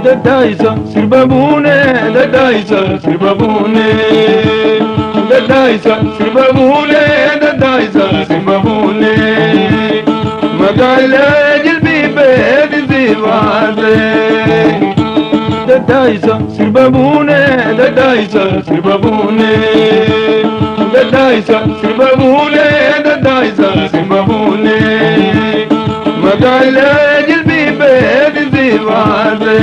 Dadaisa sirbabune, dadaisa sirbabune, dadaisa sirbabune, dadaisa sirbabune. Magala jilbi bed zivade. Dadaisa sirbabune, dadaisa sirbabune, dadaisa sirbabune, dadaisa sirbabune. Magala jilbi bed zivade.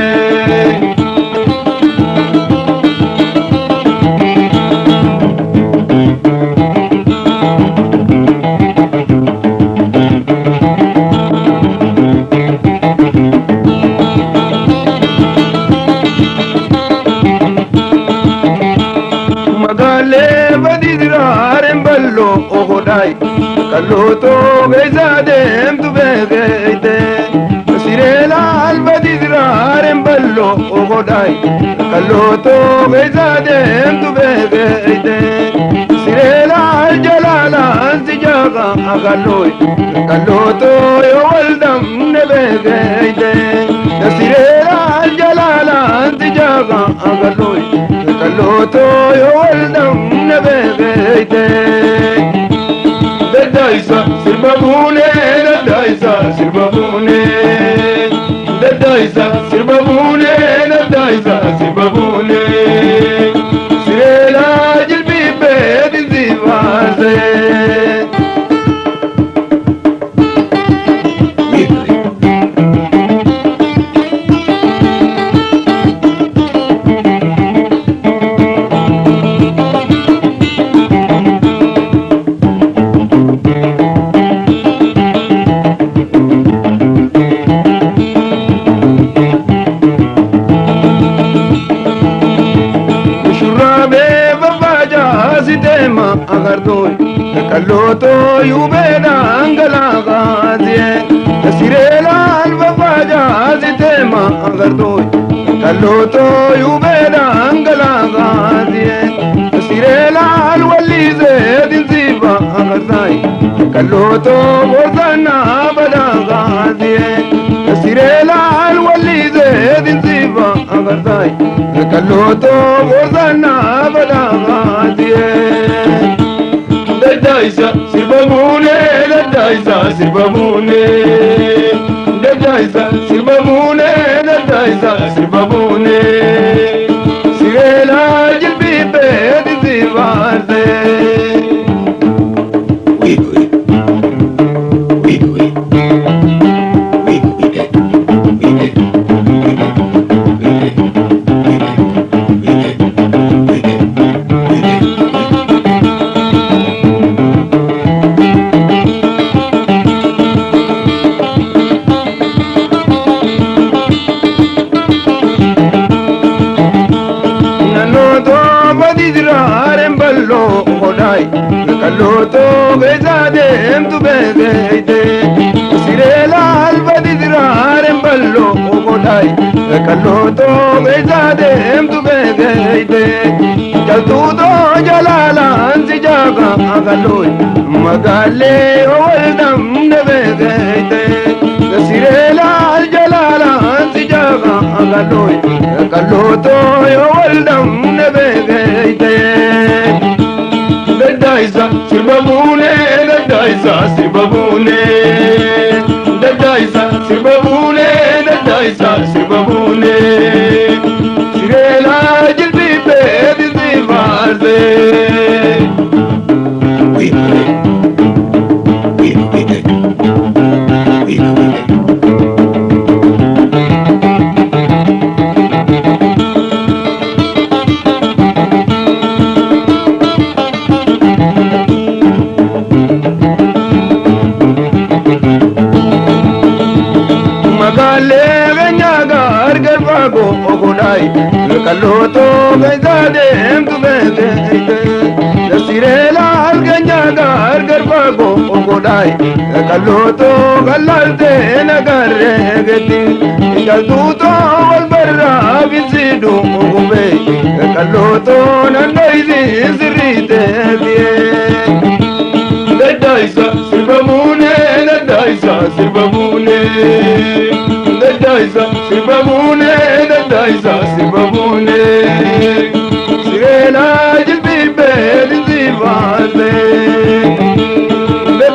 Kalloto beizadem tu begeite sirela albadidrarem ballo ogodai Kalloto beizadem tu begeite sirela aljalala anzijaga agalloi Kalloto yowaldam ne begeite sirela aljalala anzijaga agalloi Kalloto yowaldam ne begeite Dadaisa sirbabune, dadaisa sirbabune, dadaisa sirbabune, dadaisa sirbabune. Sirela jilbi bed zivase. Agardoi Kalloto yubeda angala gazie Sirela albafaja zitema agardoi Kalloto yubeda angala gazie Sirela alwalize dinziba agardai Kalloto bozana bada gazie Sirela alwalize dinziba agardai Kalloto bozana bada gazie Dadaisa sirbabune, dadaisa sirbabune, dadaisa sirbabune, dadaisa sirbabune. Sirela jilbi bed zivase. Kalloto beizadem tu begeite Sirela albadidrarem ballo ogodai Kalloto beizadem tu begeite Jaltudo jalala anzijaga agalloi Magale oldam ne begeite Sirela jalala anzijaga agalloi Kalloto oldam ne begeite Dadaisa sirbabune, dadaisa sirbabune, dadaisa sirbabune, dadaisa sirbabune. Sirela jilbi bed zivase. garbago ogodai kalloto gaizade emtumete sirela alganya garbago ogodai kalloto gallalte nagarre geti galtuto walbarra bizidu ogube kalloto nandoizi sirite die Daisa sirbamune daisa sirbamune daisa sirbamune daisa sirbamune sirena jilbibe dizivaze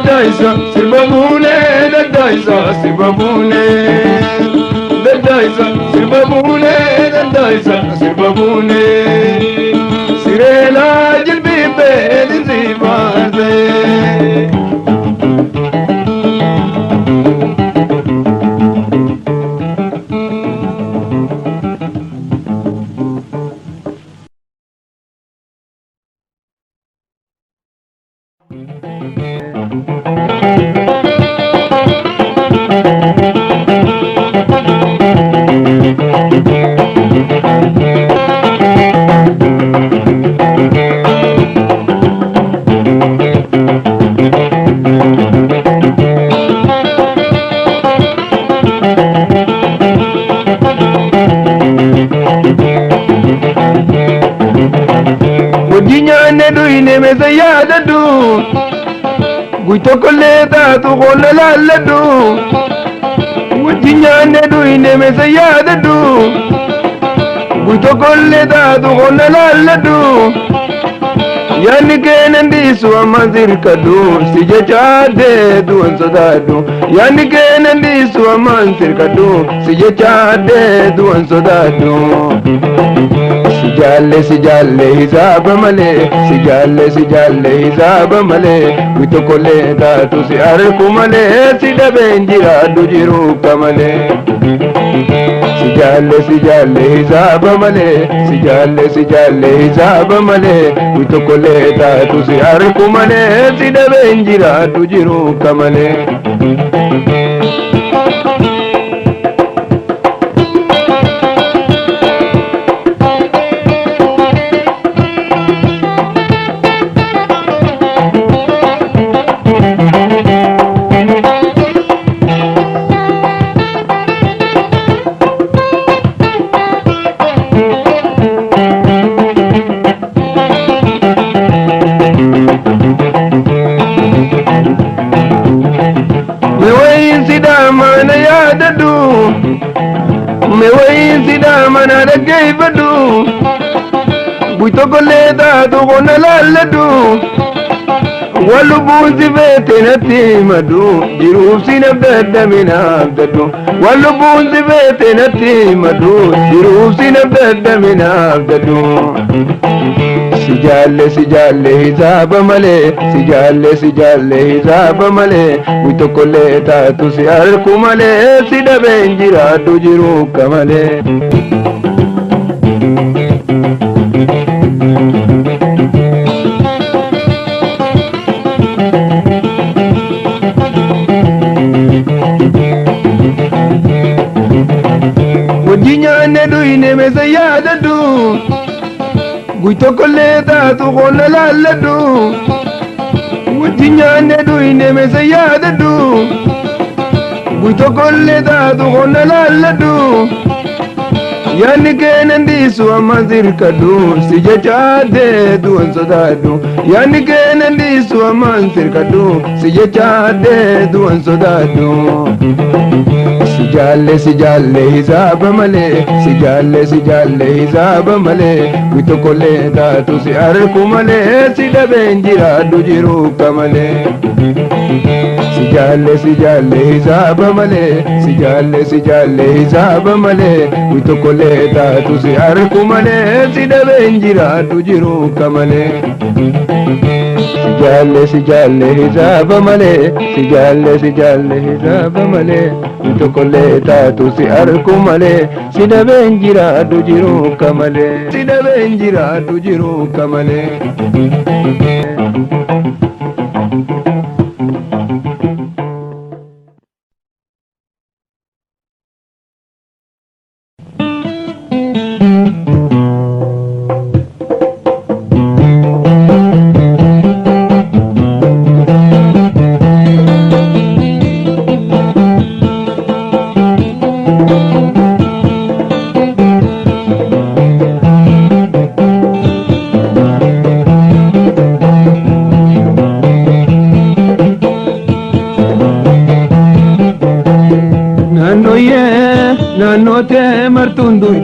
daisa sirbamune daisa sirbamune daisa sirbamune daisa sirbamune sirena jilbibe dizivaze Mezayadadu Guito koleta tu kola laladu Wajinyane du ine mezayadadu Guito koleta tu kola laladu Yani kenandi suwa manzir kadu Sije chade du ansodadu Yani kenandi suwa manzir kadu Sije chade du ansodadu Sijalle hisab male sijalle hisab male Wito kole datu si arku male Sida benjira dujiru kamale Sijalle hisab male sijalle hisab male Wito kole datu si arku male Sida benjira dujiru kamale Mana da gaibadu Guito koleda tu gona laladu Walu buzi vete nati madu Jiruf sinabdada min abdadu Walu buzi vete nati madu Jiruf sinabdada min abdadu Sijalle hisab male sijalle hisab male Guito koleda tu si arku male Sida benjira dujiru kamale Wajinyane du ine mezayadadu Guito koleta tu kola laladu Wajinyane du ine mezayadadu Guito koleta tu kola laladu Yani kenandi suwa manzir kadu Sije chade du ansodadu Yani kenandi suwa manzir kadu Sije chade du ansodadu Sijalle hisab male sijalle hisab male Guito koleta tu si arku male Sida benjira dujiru kamale Sijalle hisab male sijalle hisab male Guito koleta tu si arku male Sida benjira dujiru kamale Sijalle hisab male sijalle hisab male Guito koleta tu si arku male Sida benjira dujiru kamale Sida benjira dujiru kamale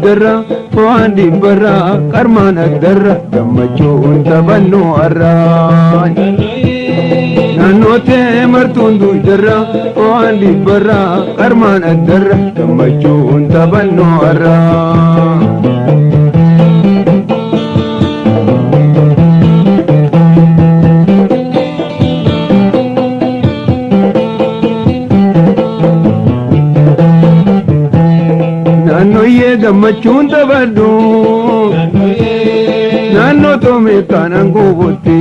darra fo'aan dhibbarra qarmaan addarra gammachuun taphannoo arraan. Naannoo tee martuun duujarra fo'aan dhibbarra qarmaan addarra gammachuun taphannoo arraan. Naannoyee gammachuun taphadhu naannoo toomee kaanaan goobotte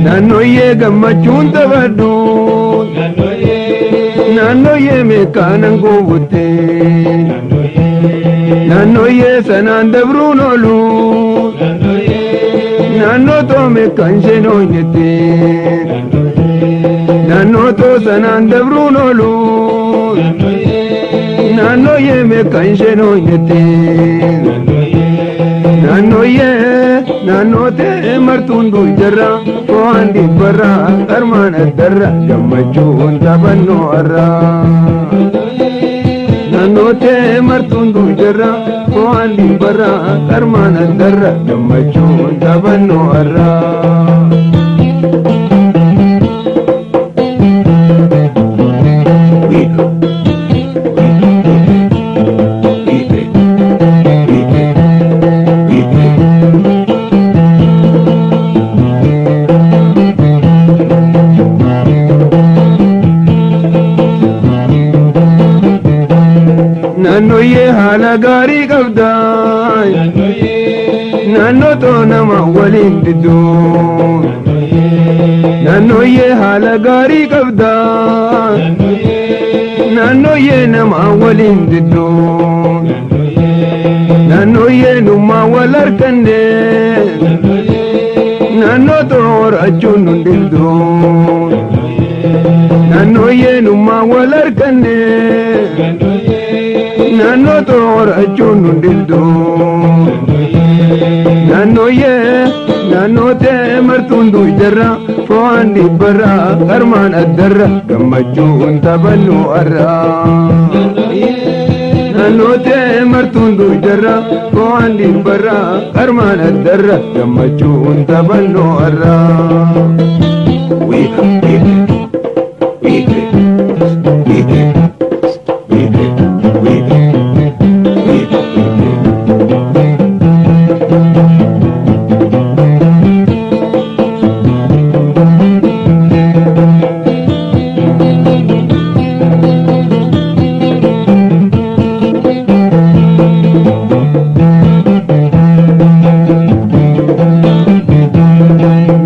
naannoyee gammachuun taphadhu naannoyee meekaanan goobotte naannoyee sanaan dabruun oolu naannoo toomee kan isheen hoonyette naannoo too sanaan dabruun oolu naannoyee meekan isheen hoonyette naannoo tee martuun duujarra fo'aan dhibbarra qarmaan addarra gammachuun taphannoo arraa. Naannoo tee martuun duujarra fo'aan dhibbarra qarmaan addarra gammachuun taphannoo arraa. Naannoyee haala gaarii qabda naannoo too nama waliin diddu naannoyee haala gaarii qabda naannoyee nama waliin diddu naannoyee nummaa wal harkanne naannoo too horachuun nun dildu naannoyee nummaa wal harkanne naannoo too horachuun nun dildu naannoo tee martuun duujarra fo'aan dhibbarra qarmaan addarra gammachuun taphannoo arraa. Naannoo tee martuun duujarra fo'aan dhibbarra qarmaan addarra gammachuun taphannoo arraa.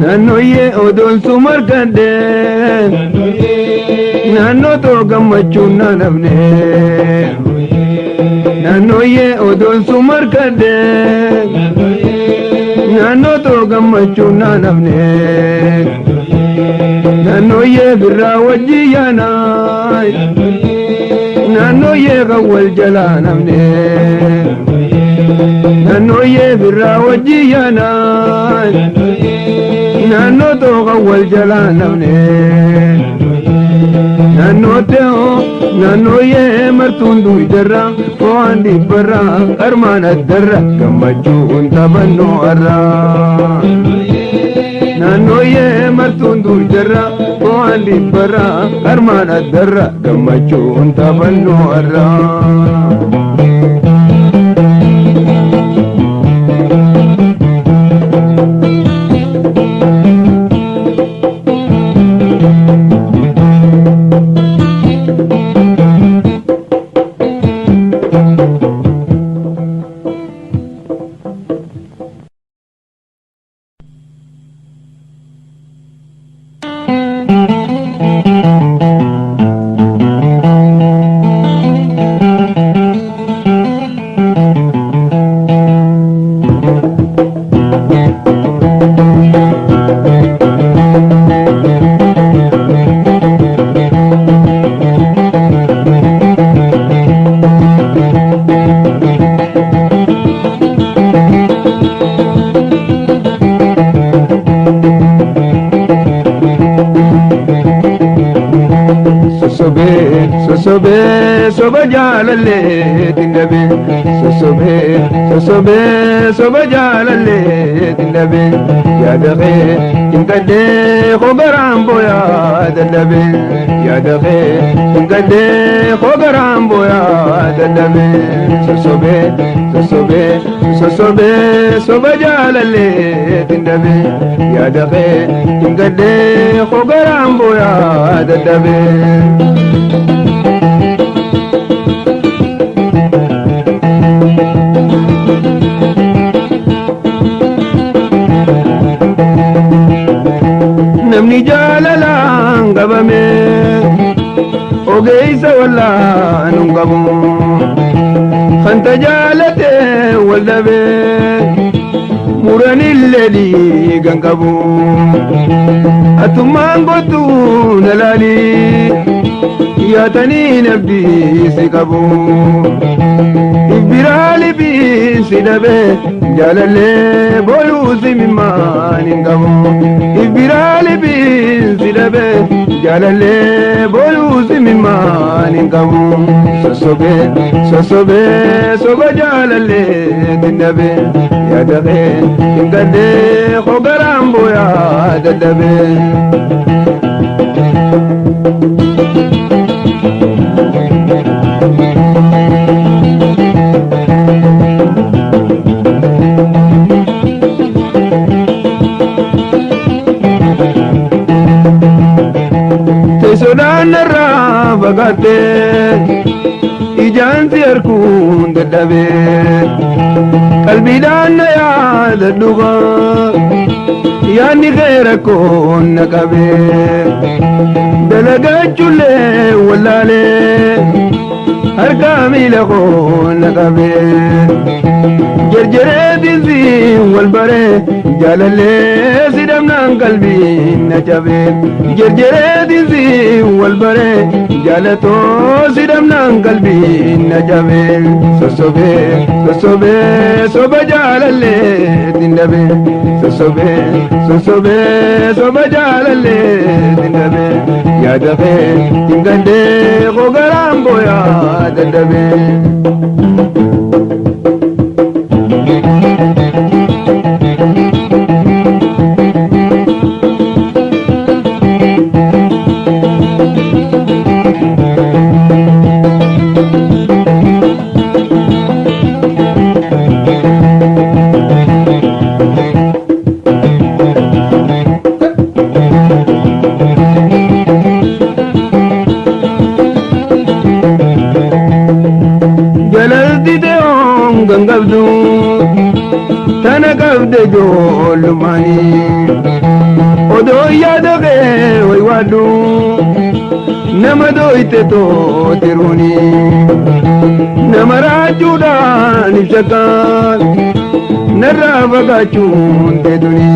Naannoyee odoon sumar kadde naannoo too gammachuun na dhabne naannoyee odoon sumar kadde naannoo too gammachuun na dhabne naannoyee birraa wajji yaanaa naannoyee kan wal jalaa namne naannoyee birraa wajji yaanaa naannoo too kan wal jalaa namne naannooyee martuun duujarra fo'aan dhibbarra qarmaan addarra gammachuun taphannoo arraa. Naannooyee martuun duujarra fo'aan dhibbarra qarmaan addarra gammachuun taphannoo arraa. sosobe soba jalalle tindabe sosobe sosobe soba jalalle tindabe ya daxe tingade khogaram boya dadabe ya daxe tingade khogaram boya dadabe sosobe sosobe sosobe soba jalalle tindabe ya daxe tingade khogaram boya dadabe namni jaalalaan qabame ogeeysa wallaan qabu khanta jaalate wal dhabe muranillee dhiigan qabu atummaan gootu nalaali yaatanii nabdiisi qabu ibbiraali biisi dhabe jaalallee booyuusi mimmaan hin qabu ibbiraali biisi dhabe jaalallee booyuusi mimmaan hin qabu sosobe sosobe soba jaalallee tindabe yaadaqe hingadde khogaraan booyaa dadhabe sodaan narraa fagaatte ijaansi harkuun dadhabe qalbiidhaan na yaadadhuba yaanni kee rakkoon na qabe dalagaachullee wallaalee harkaa miila koo na qabe jerjereetinsi wal bare jaalallee si dhabnaan qalbiin na cabe jerjereetinsi wal bare jaalatoo si dhabnaan qalbiin na cabe sosobe sosobe soba jaalallee tindabe sosobe sosobe soba jaalallee tindabe yaadafe tingande khogaraan booyaa dadhabe gangabdu tana qabde joollumani odoo yaadaqe way waaddu nama dooyte tootiruni nama raajuudhaan ibsakaan narraa fagaachuun teetuni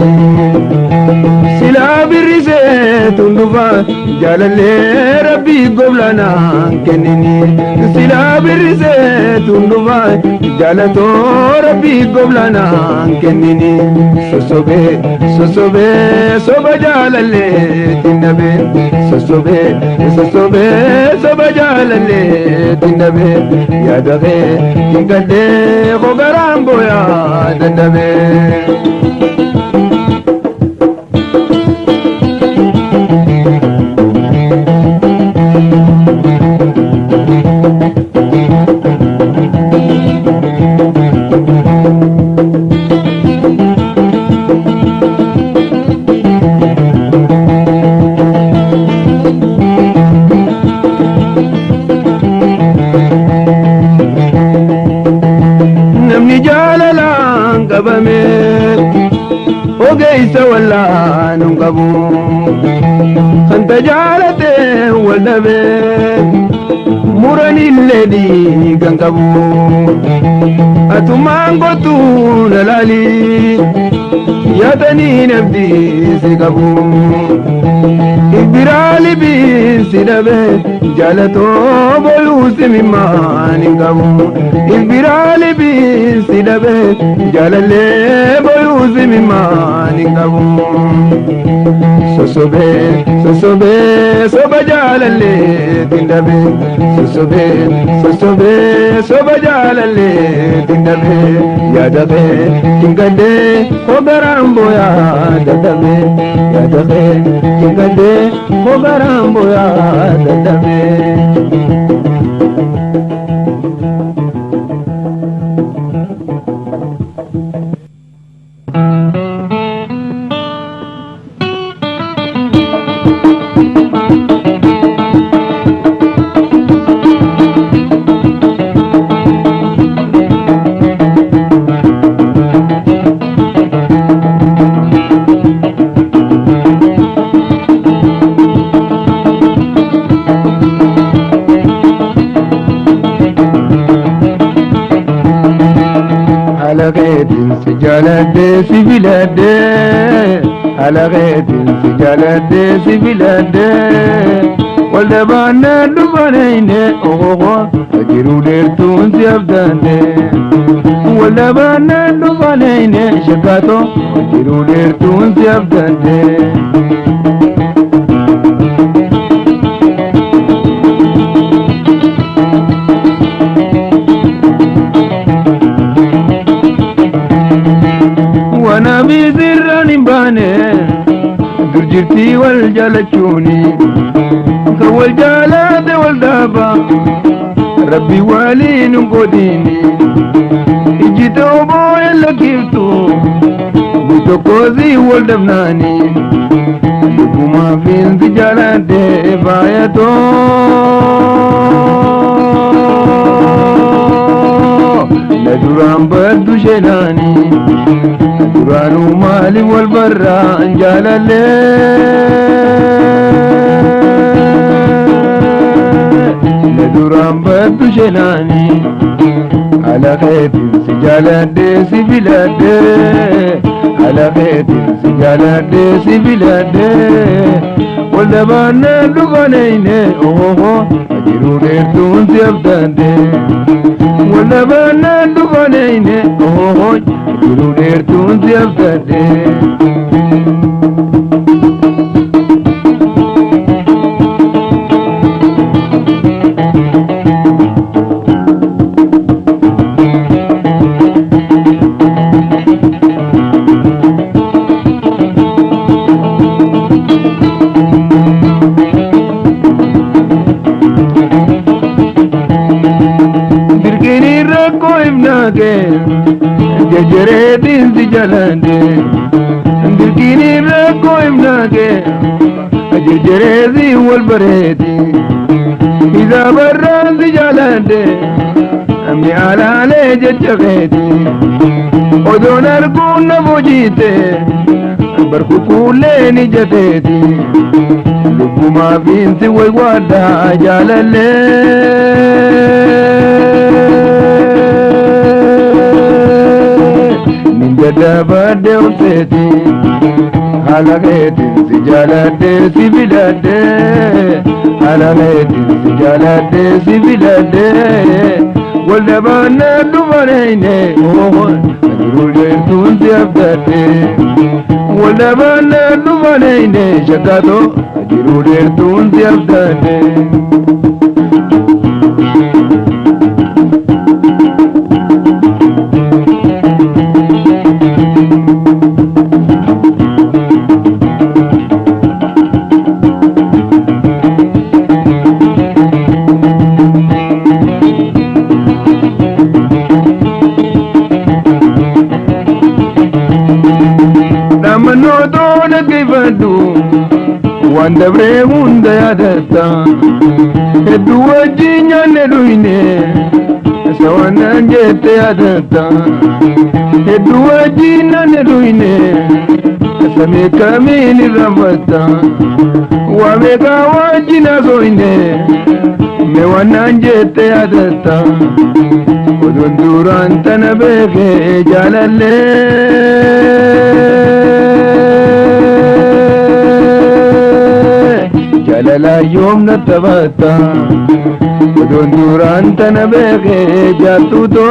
silaa birrisee tundufa jaalallee rabbii goblanaan kennini silaa birrisee tundufa jaalatoo rabbii goblanaan kennini sosobe sosobe soba jaalallee tindabe sosobe sosobe soba jaalallee tindabe yaadaqe tingadde khogaraan booyaa dadhabe namni jaalalaan qabame ogeeysa wallaan qabu khanta jaalate wal dhabe murani ledi gangabu atumango tu nalali yatani nabdi sigabu ibirali bi sidabe jalato bolu simimani gabu ibirali bi sidabe jalale bolu simimani gabu sosobe soba jalale tindabe sosobe soba jalale tindabe yadabe tingade ogarambo ya dadabe yadabe tingade ogarambo ya dadabe سجالة سبلاد على غيت سجالة سبلاد ولا بانا دبانين أوه أجرو ديرتون سيبدان ولا بانا دبانين شكاتو أجرو ديرتون سيبدان وانا بزراني باني درجتي والجالتشوني والجالات والدابا ربي والي نقوديني اجيتو بويا لكيفتو بيتو كوزي والدبناني لكما في انتجالات بايتو لدران بدو شناني درانو مالي والبران جالالي لدران بدو شناني على خيط سجالات سبلاد على خيط سجالات سبلاد والدبانا دبانين اوه اجرو ديرتون سيبدان ولا بانا دبانين اوه اجرو ديرتون سيبدان ججري دين سجالاني دلكيني راكو امناكي ججري ذي والبريدي إذا بران سجالاني أمي على لي ججغيتي ودون أركون نبوجيتي بركو كوليني جتيتي لبو ما بينتي ويوادا جالالي دابا دوسيتي على غيت سجالات سبلاد على غيت سجالات سبلاد ولا بانا دبانين اوه اجرو ديرتون سيبدان ولا بانا دبانين شكاتو اجرو ديرتون سيبدان Namano dona kifadu wanda brehunda yadata edu wajinya neduine sawana jete yadata edu wajina neduine same kamini rabata wameka wajina zoine me wannan jette adatta odon duran tanabege jalalle jalala yom natabata odon duran tanabege jatuto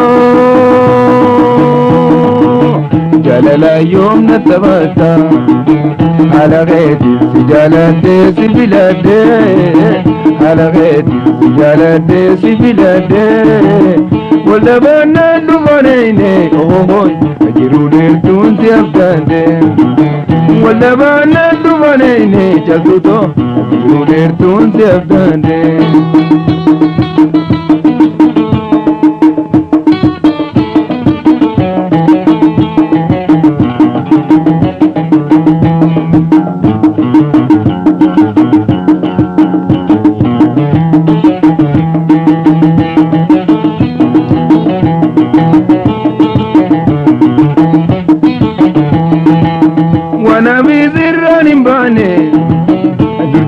jalala yom natabata على غيتي سجالاتي سبلادي على غيتي سجالاتي سبلادي ولا بنا دفنيني اوهوي اجرو ديرتون سيبتاندي ولا بنا دفنيني جلتوتو اجرو ديرتون سيبتاندي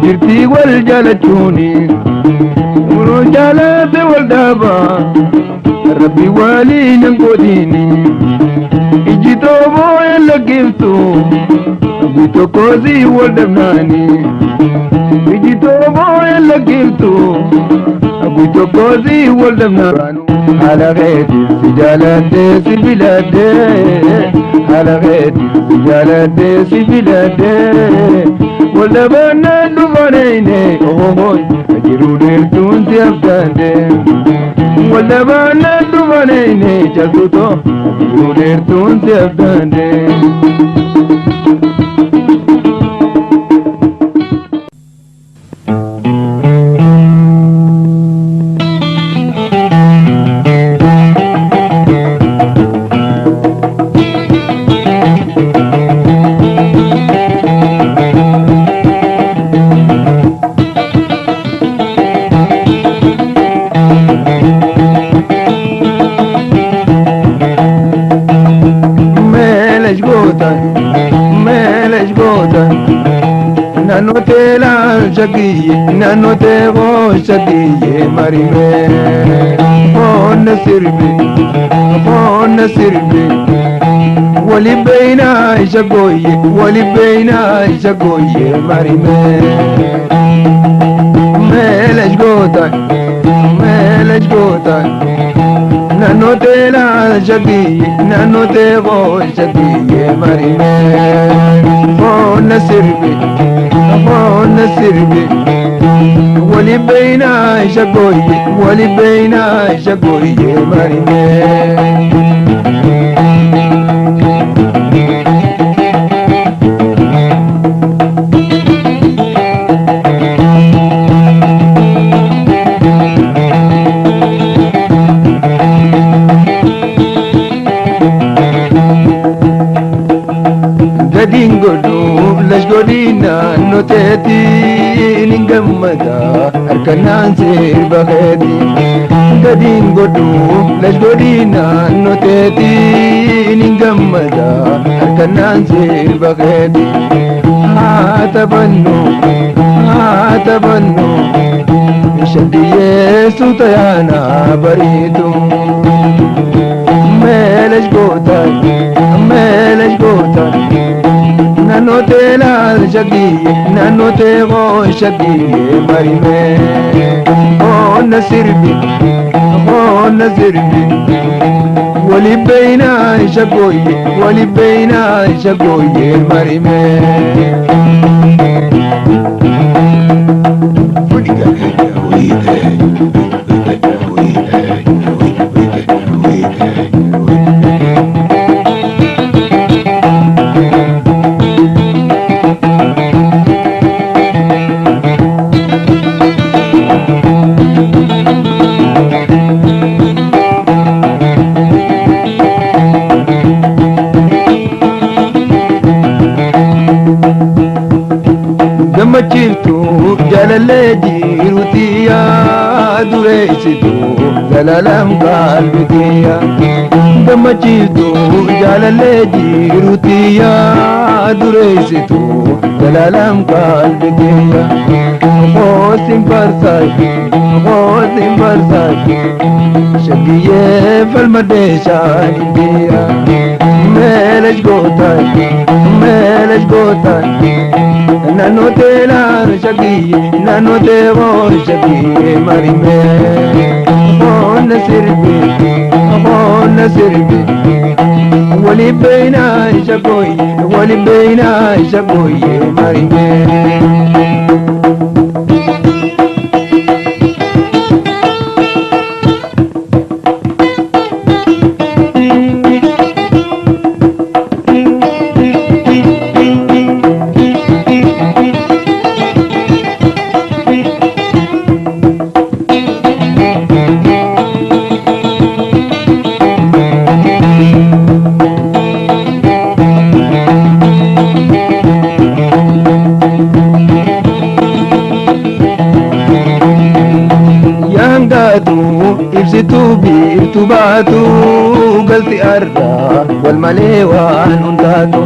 jirti wal jalatuni uro jalate wal daba rabbi wali nangodini ijito boy lagiftu bito kozi wal damnani ijito boy lagiftu bito kozi wal damnani على غيتي سجالاتي سبلادي على غيتي سجالاتي سبلادي ولا بنا دفنيني اوهوي اجرو ديرتون سيبتاندي ولا بنا دفنيني جلتوتو اجرو ديرتون سيبتاندي nano te go shagiye marime on sirbi wali beina shagoye marime melej gota nano te la shagiye nano te go shagiye marime on sirbi wali beina shagoye marime gadingodu lashgodina noteti ningamada arkanan sirbageti gadingodu lashgodina noteti ningamada arkanan sirbageti hatabannu shadiye sutayana baritu melej gota nano te la shagiye nano te go shagiye marime on sirbi wali beina shagoye marime gamachiftu jalalle jirutiya dureisitu zalalam qalbitiya gamachiftu jalalle jirutiya dureysitu galaalam qalbigeya qoosin barsay shagiye falmadeshaan indiya meelaj gootay nano teelaan shagiye nano teegoon shagiye marime qoonna sirbi wali beina shagoye marime ibsituu biirtuu baatu galti ardaa wal malee waan hundaatu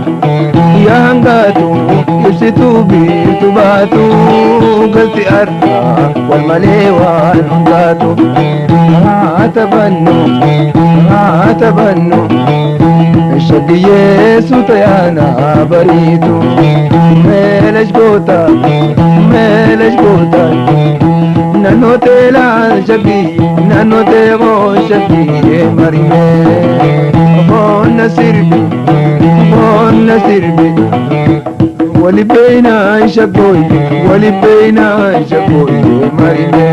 yaangaatu ibsituu biirtuu baatu galti ardaa wal malee waan hundaatu haa taphannu shagiyyeessu tayaana bariitu meelaj goota nano teelaan nano teegoo shagiye marime qoonna sirbi wali beina shagoye marime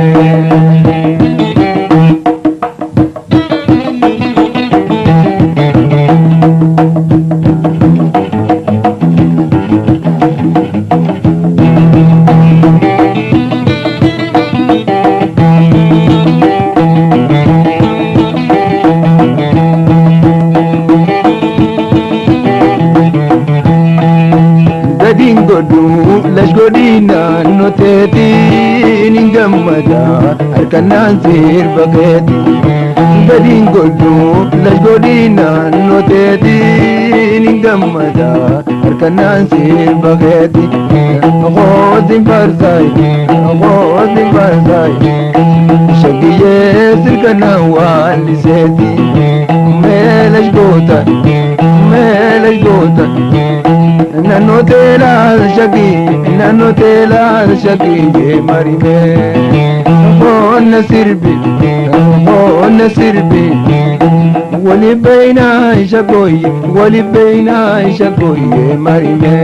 lashgodina noteetiin gammada harkanaan sirba keeti gadiin godhu lashgodina noteetiin gammada harkanaan sirba keeti qoosin barsay shagiyyee sirkanaan waaliseeti meelash goota nano teelaan shagiye marime qoonna sirbi wali beina shagoye marime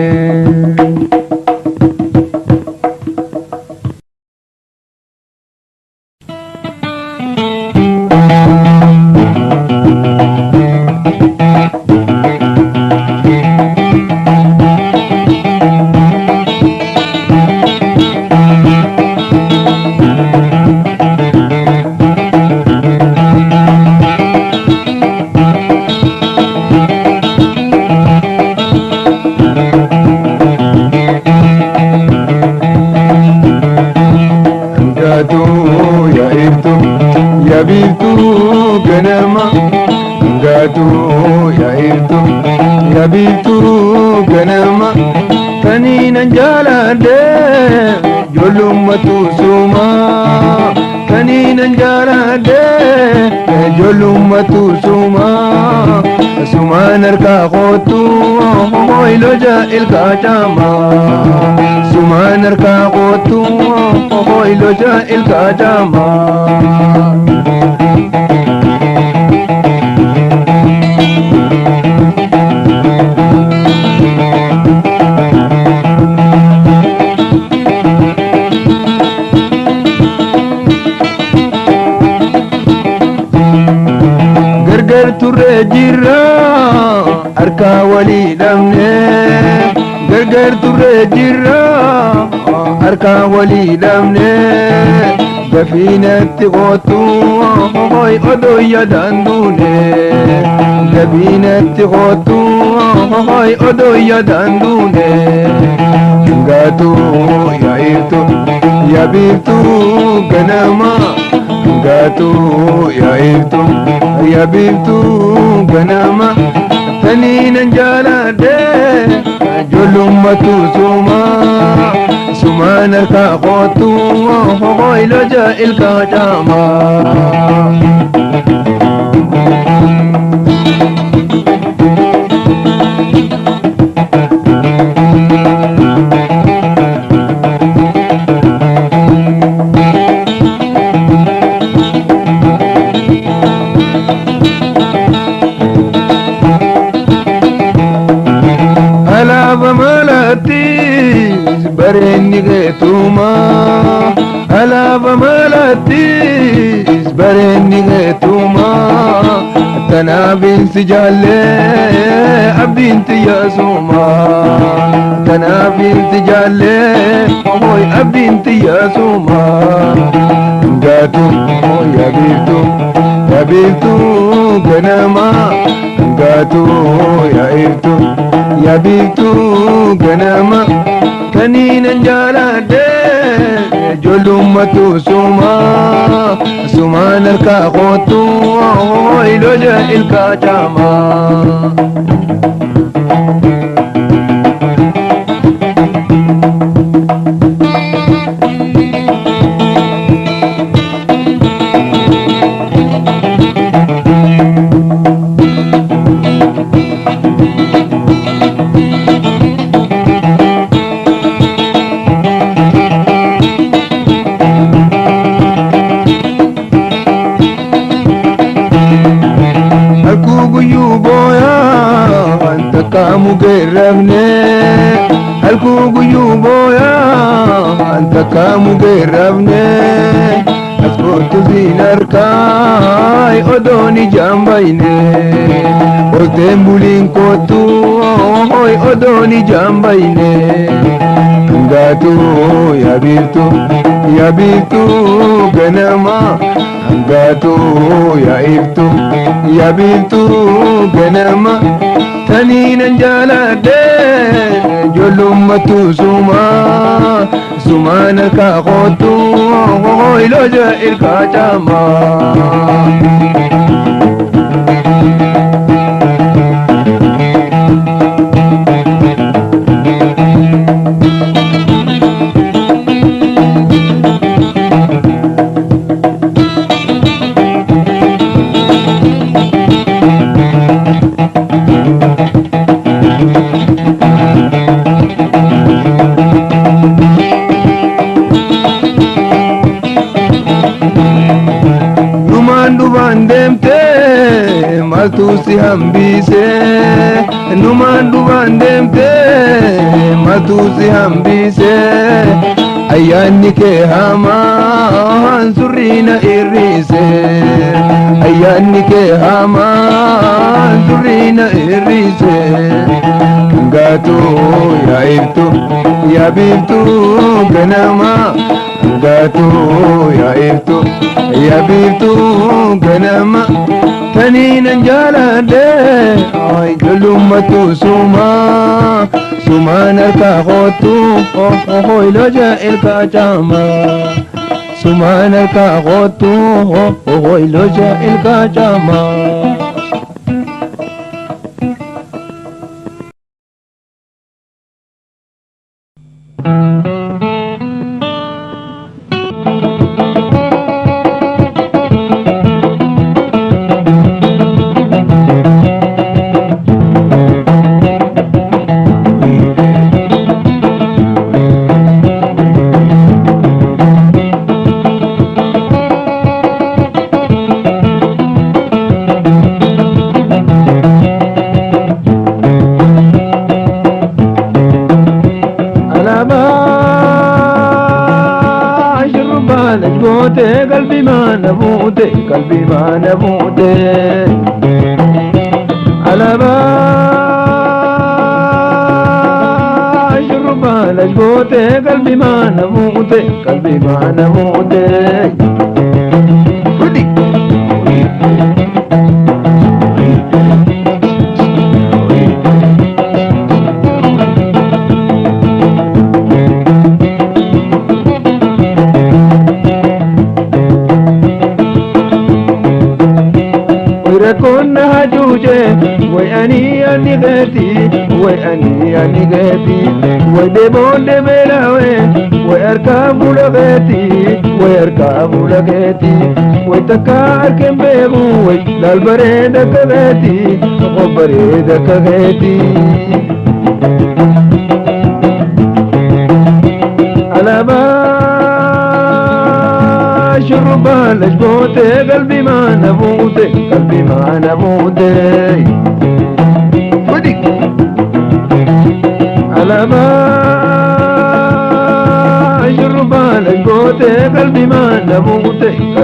yabiibtuu ganama kaniinan jaaladhe ijoollummatuu suumaa kaniinan jaaladhe ijoollummatuu suumaa sumaan harkaa kootu hoiloja ilkaa caamaa sumaan harkaa kootu hoiloja ilkaa caamaa turre jirra harka walii dhabne gargar turre jirra harka walii dhabne gafiinatti qootu hoy odoo yaadaan duune gafiinatti qootu hoy odoo yaadaan duune gaatu yaa'irtu yaabirtu ganama gaatu yaa'irtu yaabirtu ganama taniinan jaaladhe jolummatu suma sumaan harkaa kootu ho'iloja ilkaa caamaa. Alaba malatis bareenni geetuma alaba malatis bareenni geetuma tanaafin si jaallee abdiin xiyyaasuma tanaafin si jaallee hoy abdiin xiyyaasuma gaatu yaa biiftu ganama gaatu yaa biiftu ganama kaniinan jaaladhe jolummatu suma sumaan harkaa kootu ho'iloja ilkaa caamaa. Kamu gerabne halku guyu boya anta kamu gerabne asbotu zinar kai odoni jambaine otem bulin kotu hoy odoni jambaine ngatu ya bitu ganama ngatu ya bitu ganama taniinan jaaladhe jolummatu suma sumaan harkaa kootu ho'iloja ilkaa caamaa. Maltu si hambise numaan dubaan deemte maltu si hambise ayyaanni kee hamaan surriina irrise ayyaanni kee hamaan surriina irrise gaatu yaa biiftu ganama gaatu yaa biiftu ganama taniinan jaaladhe ay jolummatu suma sumaan harkaa kootu ho'iloja ilkaa caamaa sumaan harkaa kootu ho'iloja ilkaa caamaa. Qalbii maana buute alabaa shurrubbaa lashgoote qalbii maana buute konna hajuje وأني غيتي وأني غيتي ودبون دبلاوي وأركب لغيتي وتكار كم بيغوي للبريد كغيتي وبريد كغيتي على شربان لجبوتي قلبي ما نموتي وديك على ما شربان لجبوتي قلبي ما نموتي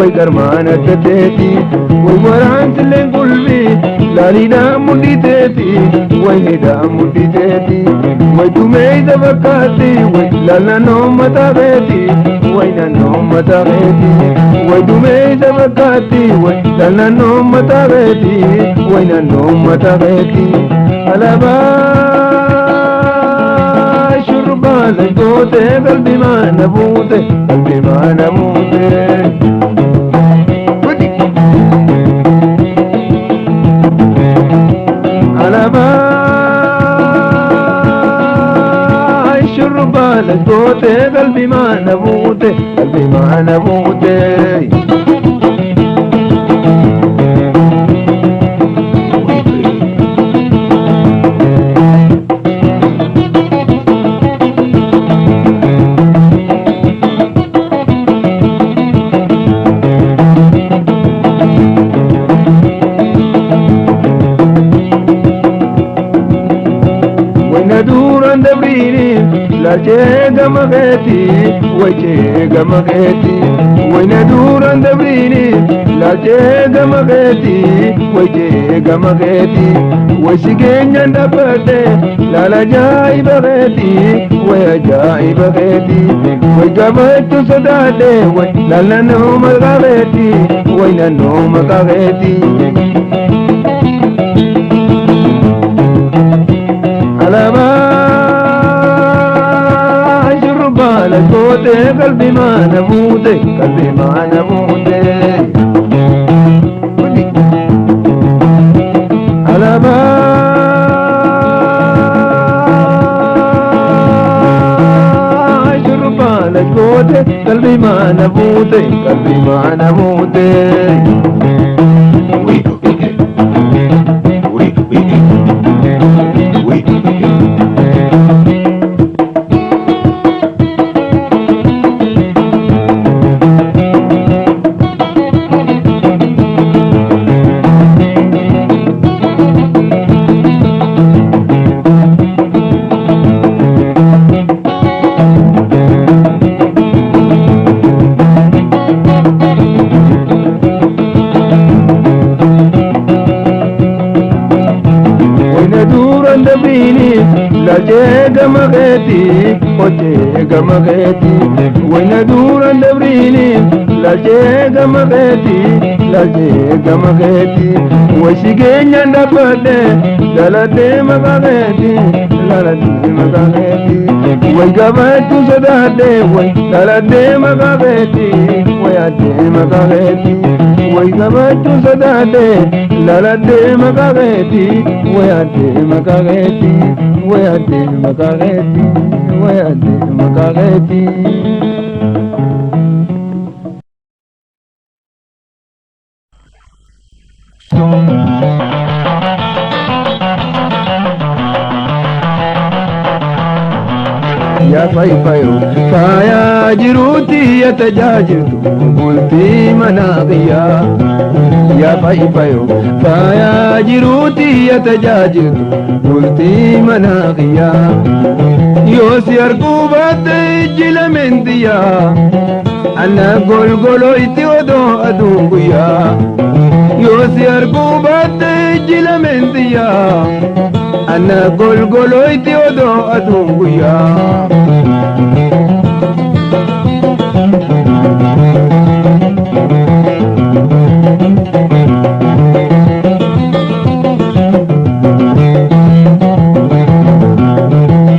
ويكرمان التتيتي ويوران تلين قلبي لالينا مديتيتي ويهدا مديتيتي ويدومي دبكاتي ويلالا نوم متاغيتي وينا نوم متاغيتي ويدومي دبكاتي ويلالا نوم متاغيتي وينا نوم متاغيتي على لجوتي قلبي ما نموتي على ما الشربة لجوتي قلبي ما نموتي وجهك مغيتي وندورا دبريني لا جيك مغيتي وجهك مغيتي وسجين دبرتي لا جاي بغيتي ويا جاي بغيتي وجبت صداتي لا نوم غغيتي وين النوم غغيتي على ما لجوتي قلبي ما نموتي على ما شربا لجوتي قلبي ما نموتي لجيك مغيتي وجيك مغيتي وندورا دبريني لجيك مغيتي وشيكين يندفدي لالتي مغيتي ويقبت صداتي لالتي مغيتي وياتي مغيتي ويقبت صداتي لالتي مغيتي وياتي مغيتي وياتي مغيتي يا فايفايو فايا جروتي يتجاجد قلتي مناغيا يا فايفايو فايا جروتي يتجاجد قلتي مناغيا يوسي أركوبات جل من ديا أنا قولو إتي ودو أدوغيا يوسي أركوبات جل من ديا ana golgoloyti odo adun guyyaa.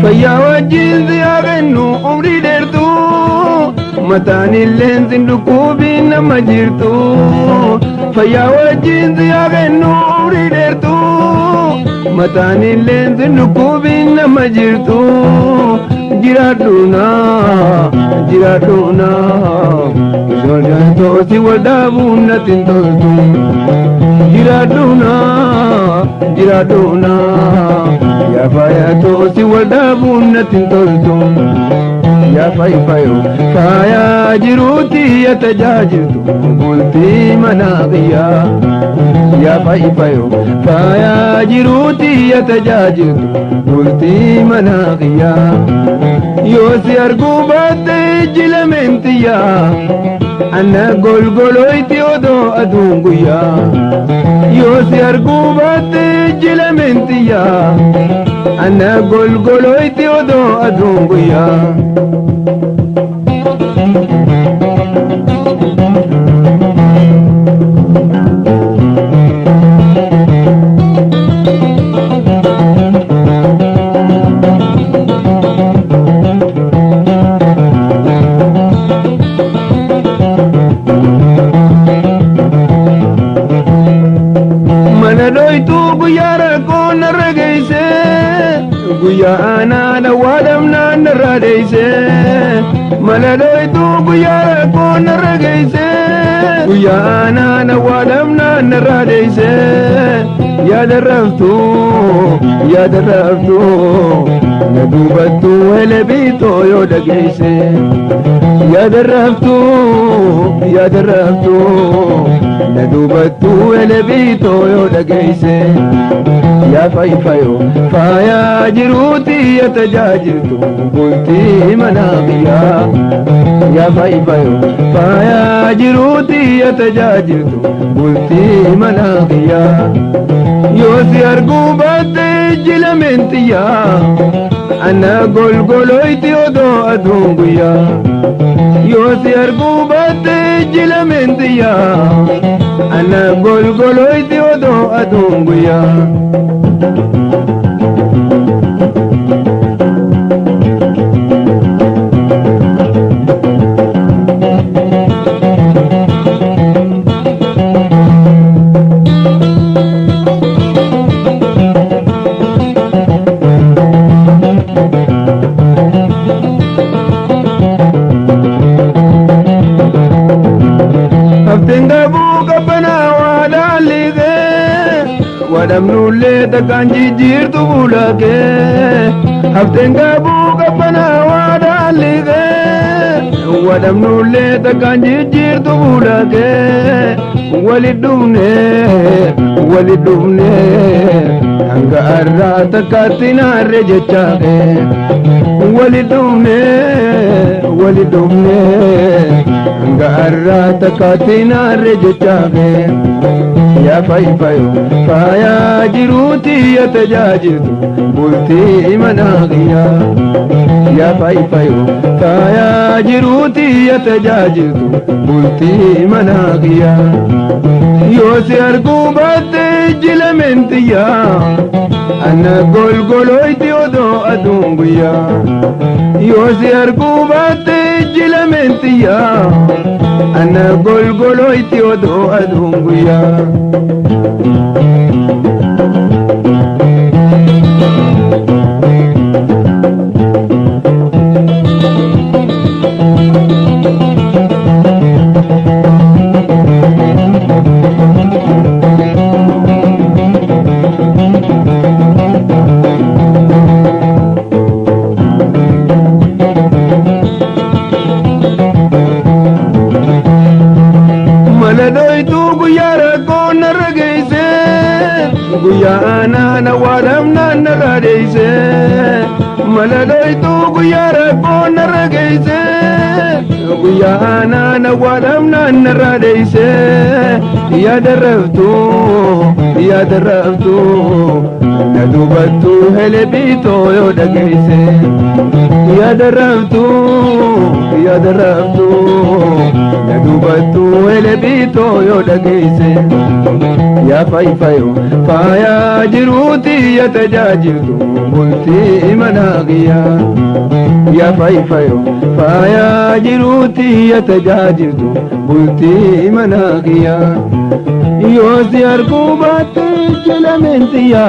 Fayyaa wajjin ziyaarennu umrii dheertuu mataan illeen zindukuubiin nama jirtu. Fayyaa wajjin ziyaarennu umrii dheertuu mataan illeen zindukuubiin nama jirtu. Jiraadhuuna ijoolleen toosi wal dhaabuun natin toltu. Jiraadhuuna yaa faaya toosi wal dhaabuun natin toltu. Yaa fayfayo faaya jiruuti ya tajaajiltu bultii manaa qiyyaa. Yaa fayfayo faaya jiruuti ya tajaajiltu bultii manaa qiyyaa. Yoo si arguu baatte jilamentiyyaa ana golgoloyti odoo aduun guyyaa. Yoo si arguu baatte jilamentiyyaa ana golgoloyti odoo aduun guyyaa. Guyyaa naana waadamnaan narraa deeyse maladooytu guyyaa rakkoo narra geeyse guyyaa naana waadamnaan narraa deeyse yaada raftu na duubattu hele biitoo yoo dhageeyse yaada raftu na duubattu hele biitoo yoo dhageeyse. Yaa fayfayo faaya jiruuti ya tajaajiltu bultii manaa qiyyaa. Yaa fayfayo faaya jiruuti ya tajaajiltu bultii manaa qiyyaa. Yoo si arguu baatte jilamentiyyaa ana golgoloyti odoo aduun guyyaa. Yoo si arguu baatte jilamentiyyaa ana golgoloyti odoo aduun guyyaa. Abdenga buka bana wada lige wadamnulle takan jijirtu bulake. Abdenga buka bana wada lige wadamnulle takan jijirtu bulake. Walidumne hanga arra takatina rejechake. Walidumne hanga arra takatina rejechake. Yaa fayfayo faaya jiruuti ya tajaajiltu bultii manaa qiyyaa. Yaa fayfayo faaya jiruuti ya tajaajiltu bultii manaa qiyyaa. Yoo si arguu baatte jilamentiyyaa ana golgoloyti odoo aduun guyyaa. Yoo si arguu baatte jilamentiyyaa ana golgoloyti odoo aduun guyyaa. Maladoytu guyyaa rakkoo narra geeyse guyyaa naana waadamnaan narra deeyse. Maladoytu guyyaa rakkoo narra geeyse guyyaa naana waadamnaan narra deeyse. Yaada يا دربتو ندوبتو هل بيتو يو دقيسي يا دربتو ندوبتو هل بيتو يو دقيسي يا فايفايو فايا جروتي يتجاجلتو قلتي مناغيا يا فايفايو فايا جروتي يتجاجلتو قلتي مناغيا يوزي أركوبات جلمنتيا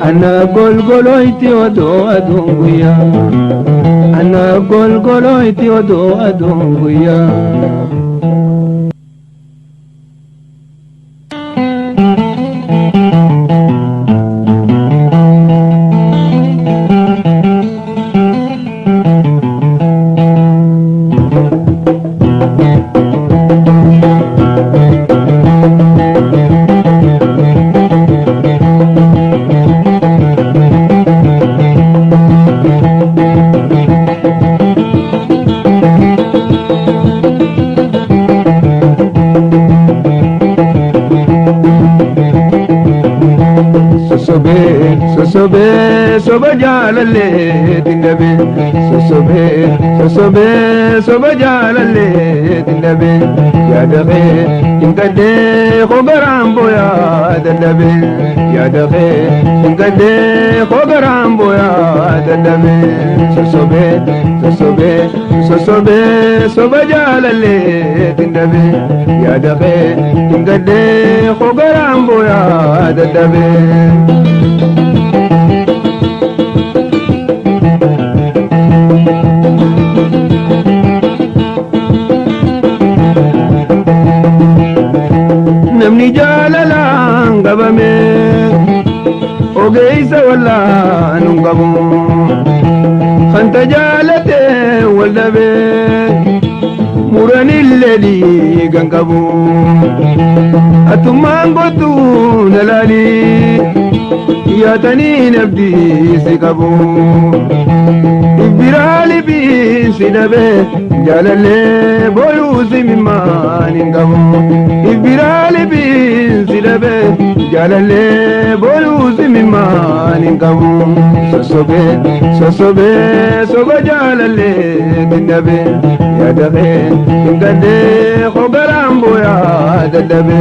أنا قلقلويتي ودو أدونغيا أنا قلقلويتي ودو أدونغيا soba jalalle dindabe soba jalalle dindabe ya dabe ingade khogarambo ya dindabe ya dabe ingade khogarambo ya dindabe soba jalalle dindabe ya dabe ingade khogarambo ya dindabe namni jalalan gabame ogeysa walla nungabu khanta jalate waldabe muranilledi gangabu atumangotu nalali yatani nabdi sikabu ibirali bi sidabe jalalle boyu simimaningabu ibirali bi sidabe jalalle boyu simimaningabu sosobe jalalle dindabe yadabe ingande khogarambo ya dadabe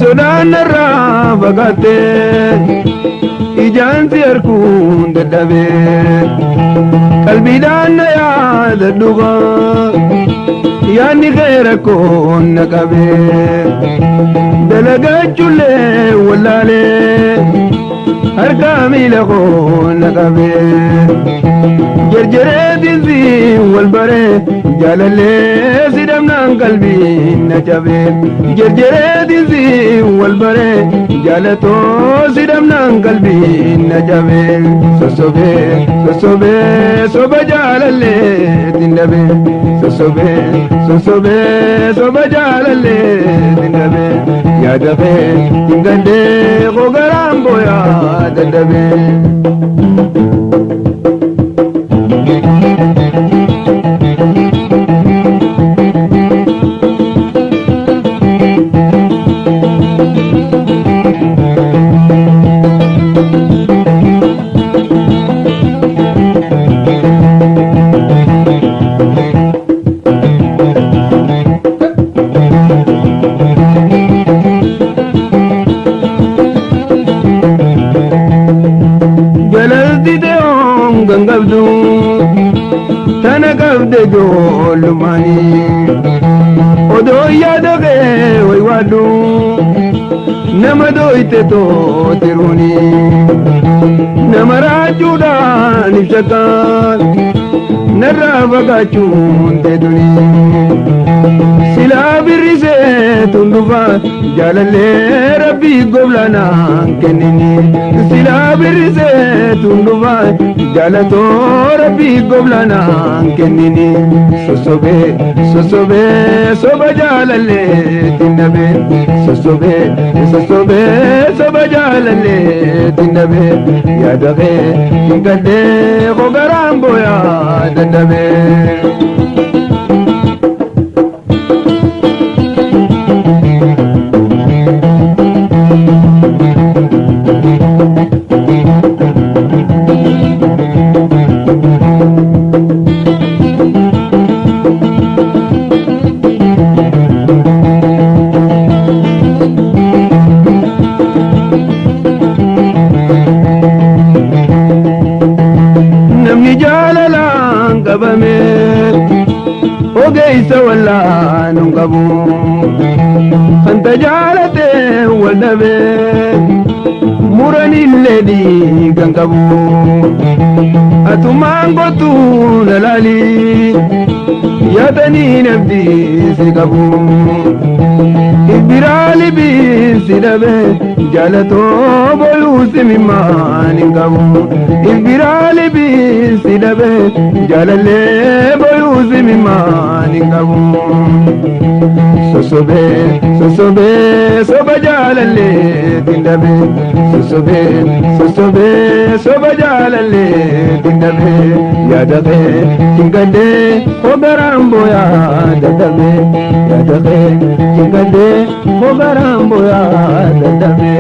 sodanarra bagate ijanti arkun dadabe qalbidan ya daduga yani ghayra kun naqabe dalagachule wallale harkami lagun naqabe جرجرة دزي والبرة جالله سيدمنا قلبي نجابه جرجرة دزي والبرة جالتو سيدمنا قلبي نجابه سوبة جالله دندبه سوبة جالله دندبه يا دفه دندبه غرام بويا دندبه gangabdu tana gabde jolumani odo yadage way wadu namado iteto tiruni namara juda nifsakal narabagachun teduni sila birise tundufa jalalle rabbi goblana kenini sila birise tundufa jalato rabbi goblana kennini sosobe sosobe soba jalalle tinnabe sosobe sosobe soba jalalle tinnabe ya dage ingade gogarambo ya dandabe ogeysa wala nungabu anta jalate wadabe murani ledi gangabu atumango tu nalali yadani nabdi sigabu ibirali bi sidabe jalato bolu simimani ngabu ibirali bi sidabe jalale bolu simimani ngabu sosobe sosobe soba jalale tindabe sosobe sosobe soba jalale tindabe yadabe tingade ogarambo ya dadabe yadabe tingade ogarambo ya dadabe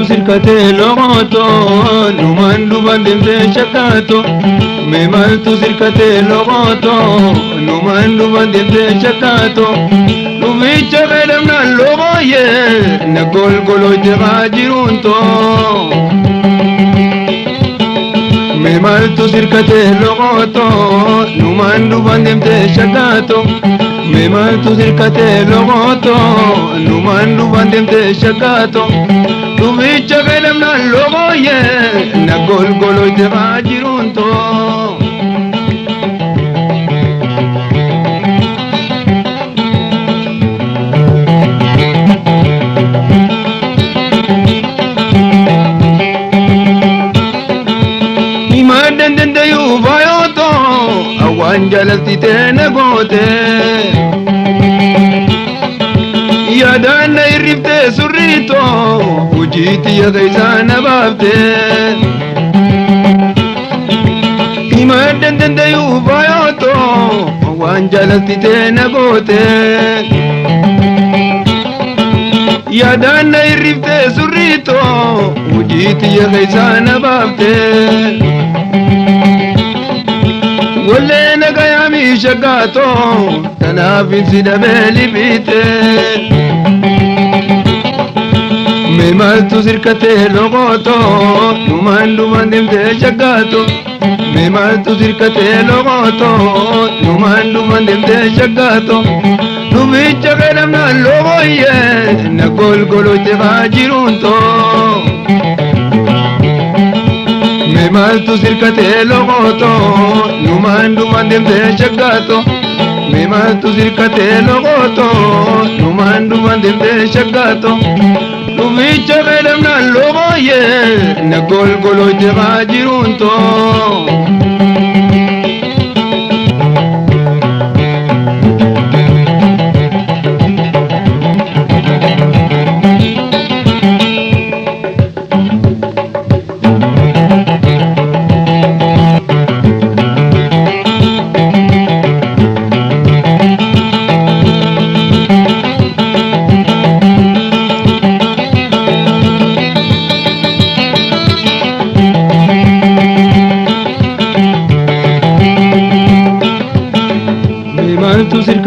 sirkate logoto numandu bandemte shakato memaltu sirkate logoto numandu bandemte shakato nubicha gadamna logoye na golgolo te gajirunto memaltu sirkate logoto numandu bandemte shakato memaltu sirkate logoto numandu bandemte shakato tubicha galamna logoye na golgolo te gajirunto imadendende yuvayoto awanjalatite negote yadana irifte surrito ujiti ya gaisana babte imadendende yuvayoto wanjalatite nagote yadana irifte surrito ujiti ya gaisana babte wale nagayami shagato tanafin sidabeli bite memaltu sirkate logoto numandu bandemte shagato memaltu sirkate logoto numandu bandemte shagato nubicha galamna logoye na golgolo te gajirunto memaltu sirkate logoto numandu bandemte shagato memaltu sirkate logoto numandu bandemte shagato nubicha galamna logoye na golgolo te gajirunto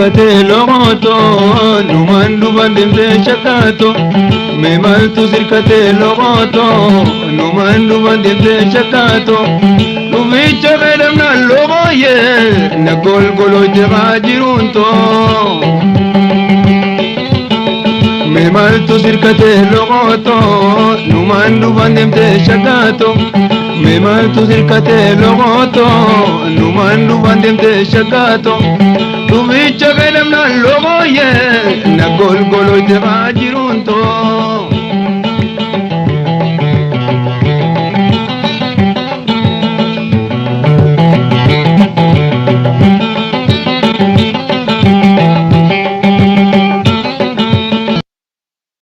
sirkate logoto numan duban demte shakato me maltu sirkate logoto numan duban demte shakato nubicha gadam na logoye na golgolo jirunto me maltu sirkate logoto numan duban demte shakato me maltu sirkate logoto numan duban demte shakato tubicha gadam na logoye na golgolo jirunto